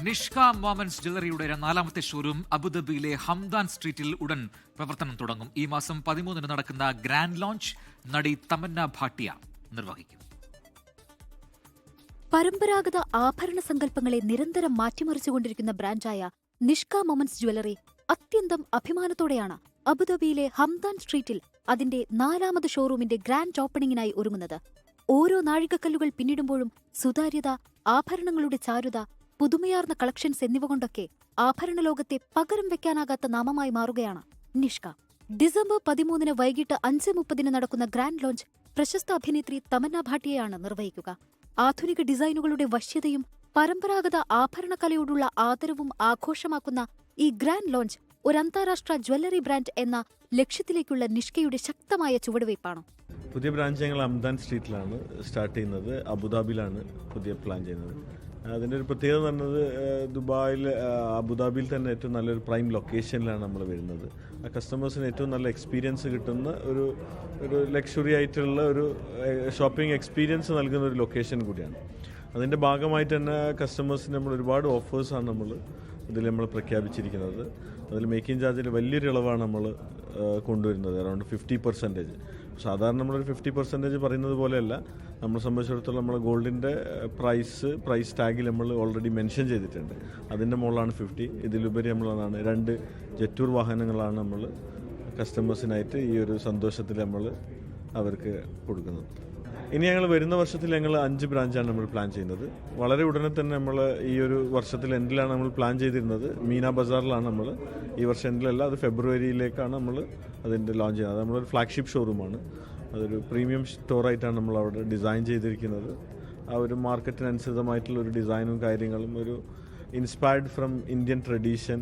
Nishka moments ജ്വല്ലറിയുടെ നാലാമത്തെ showroom അബുദാബിയിലെ Hamdan സ്ട്രീറ്റിൽ ഉടൻ പ്രവർത്തനം തുടങ്ങും. ഈ മാസം 13 നടക്കുന്ന ഗ്രാൻഡ് ലോഞ്ച് നടി തമന്ന ഭാട്ടിയ നിർവഹിക്കും. പരമ്പരാഗത ആഭരണ സങ്കല്പങ്ങളെ നിരന്തരം മാറ്റിമറിച്ചുകൊണ്ടിരിക്കുന്ന ബ്രാൻഡായ നിഷ്ക മൊമെന്റ്സ് ജ്വല്ലറി അത്യന്തം അഭിമാനത്തോടെയാണ് അബുദാബിയിലെ ഹംദാൻ സ്ട്രീറ്റിൽ അതിന്റെ നാലാമത് ഷോറൂമിന്റെ ഗ്രാൻഡ് ഓപ്പണിംഗിനായി ഒരുങ്ങുന്നത്. ഓരോ നാഴികക്കല്ലുകൾ പിന്നിടുമ്പോഴും സുതാര്യത, ആഭരണങ്ങളുടെ ചാരുത, പുതുമയാർന്ന കളക്ഷൻസ് എന്നിവ കൊണ്ടൊക്കെ ആഭരണ ലോകത്തെ പകരം വെക്കാനാകാത്ത നാമമായി മാറുകയാണ് നിഷ്ക. ഡിസംബർ 13 വൈകിട്ട് 5:30 നടക്കുന്ന ഗ്രാൻഡ് ലോഞ്ച് പ്രശസ്ത അഭിനേത്രി തമന്ന ഭാട്ടിയയാണ് നിർവഹിക്കുക. ആധുനിക ഡിസൈനുകളുടെ വശ്യതയും പരമ്പരാഗത ആഭരണകലയോടുള്ള ആദരവും ആഘോഷമാക്കുന്ന ഈ ഗ്രാൻഡ് ലോഞ്ച് ഒരു അന്താരാഷ്ട്ര ജ്വല്ലറി ബ്രാൻഡ് എന്ന ലക്ഷ്യത്തിലേക്കുള്ള നിഷ്കയുടെ ശക്തമായ ചുവടുവയ്പ്പാണ്. പുതിയ ബ്രാഞ്ച് ഞങ്ങൾ ഹംദാൻ സ്ട്രീറ്റിലാണ് സ്റ്റാർട്ട് ചെയ്യുന്നത്. അബുദാബിയിലാണ് പുതിയ പ്ലാൻ ചെയ്യുന്നത്. അതിൻ്റെ ഒരു പ്രത്യേകത എന്ന് പറഞ്ഞത് അബുദാബിയിൽ തന്നെ ഏറ്റവും നല്ലൊരു പ്രൈം ലൊക്കേഷനിലാണ് നമ്മൾ വരുന്നത്. ആ കസ്റ്റമേഴ്സിന് ഏറ്റവും നല്ല എക്സ്പീരിയൻസ് കിട്ടുന്ന ഒരു ലക്ഷറി ആയിട്ടുള്ള ഒരു ഷോപ്പിംഗ് എക്സ്പീരിയൻസ് നൽകുന്ന ഒരു ലൊക്കേഷൻ കൂടിയാണ്. അതിൻ്റെ ഭാഗമായിട്ട് തന്നെ കസ്റ്റമേഴ്സിന് നമ്മൾ ഒരുപാട് ഓഫേഴ്സാണ് ഇതിൽ നമ്മൾ പ്രഖ്യാപിച്ചിരിക്കുന്നത്. അതിൽ മേക്കിംഗ് ചാർജിൽ വലിയൊരു ഇളവാണ് നമ്മൾ കൊണ്ടുവരുന്നത്, അറൗണ്ട് 50%. സാധാരണ നമ്മളൊരു 50% പറയുന്നത് പോലെയല്ല. നമ്മളെ സംബന്ധിച്ചിടത്തോളം നമ്മൾ ഗോൾഡിൻ്റെ പ്രൈസ് ടാഗിൽ നമ്മൾ ഓൾറെഡി മെൻഷൻ ചെയ്തിട്ടുണ്ട്. അതിൻ്റെ മുകളിലാണ് 50. ഇതിലുപരി നമ്മളതാണ് 2 ജെറ്റൂർ വാഹനങ്ങളാണ് നമ്മൾ കസ്റ്റമേഴ്സിനായിട്ട് ഈ ഒരു സന്തോഷത്തിൽ നമ്മൾ അവർക്ക് കൊടുക്കുന്നത്. ഇനി ഞങ്ങൾ വരുന്ന വർഷത്തിൽ ഞങ്ങൾ 5 ബ്രാഞ്ചാണ് നമ്മൾ പ്ലാൻ ചെയ്യുന്നത്. വളരെ ഉടനെ തന്നെ നമ്മൾ ഈ ഒരു വർഷത്തിൽ എൻഡിലാണ് നമ്മൾ പ്ലാൻ ചെയ്തിരുന്നത്. മീന ബസാറിലാണ് നമ്മൾ ഈ വർഷം എൻഡിലല്ല, അത് ഫെബ്രുവരിയിലേക്കാണ് നമ്മൾ അതിൻ്റെ ലോഞ്ച് ചെയ്യുന്നത്. അത് നമ്മളൊരു ഫ്ലാഗ്ഷിപ്പ് ഷോറൂമാണ്. അതൊരു പ്രീമിയം സ്റ്റോറായിട്ടാണ് നമ്മൾ അവിടെ ഡിസൈൻ ചെയ്തിരിക്കുന്നത്. ആ ഒരു മാർക്കറ്റിനനുസൃതമായിട്ടുള്ള ഒരു ഡിസൈനും കാര്യങ്ങളും ഒരു ഇൻസ്പയർഡ് ഫ്രം ഇന്ത്യൻ ട്രഡീഷൻ,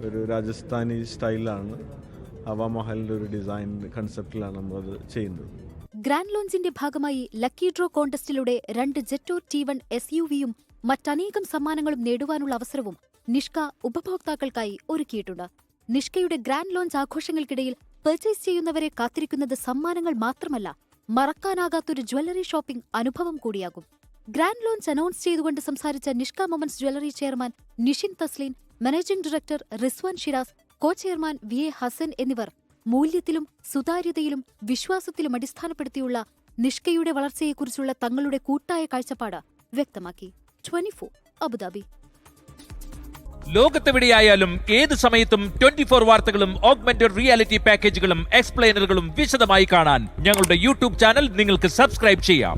ഒരു രാജസ്ഥാനി സ്റ്റൈലാണ്, ഹവാ മഹലിൻ്റെ ഒരു ഡിസൈൻ കൺസെപ്റ്റിലാണ് നമ്മളത് ചെയ്യുന്നത്. ഗ്രാൻഡ് ലോഞ്ചിന്റെ ഭാഗമായി ലക്കി ഡ്രോ കോൺടെസ്റ്റിലൂടെ 2 ജെറ്റൂർ T1 SUVയും മറ്റനേകം സമ്മാനങ്ങളും നേടുവാനുള്ള അവസരവും നിഷ്ക ഉപഭോക്താക്കൾക്കായി ഒരുക്കിയിട്ടുണ്ട്. നിഷ്കയുടെ ഗ്രാൻഡ് ലോഞ്ച് ആഘോഷങ്ങൾക്കിടയിൽ പർച്ചേസ് ചെയ്യുന്നവരെ കാത്തിരിക്കുന്നത് സമ്മാനങ്ങൾ മാത്രമല്ല, മറക്കാനാകാത്തൊരു ജ്വല്ലറി ഷോപ്പിംഗ് അനുഭവം കൂടിയാകും. ഗ്രാൻഡ് ലോഞ്ച് അനൗൺസ് ചെയ്തുകൊണ്ട് സംസാരിച്ച Nishka moments jewellery chairman Nishin Thasleen, managing director Rizwan Shiraz, co chairman VA Hasan എന്നിവർ മൂല്യത്തിലും സുതാര്യതയിലും വിശ്വാസത്തിലും അടിസ്ഥാനപ്പെടുത്തിയുള്ള നിഷ്കയുടെ വളർച്ചയെക്കുറിച്ചുള്ള തങ്ങളുടെ കൂട്ടായ കാഴ്ചപ്പാട് വ്യക്തമാക്കി. 24 അബുദാബി. ലോകത്തെവിടെയായാലും ഏത് സമയത്തും 24 വാർത്തകളും ഓഗ്മെന്റഡ് റിയാലിറ്റി പാക്കേജുകളും എക്സ്പ്ലെയിനറുകളും വിശദമായി കാണാൻ ഞങ്ങളുടെ യൂട്യൂബ് ചാനൽ നിങ്ങൾക്ക് സബ്സ്ക്രൈബ് ചെയ്യാം.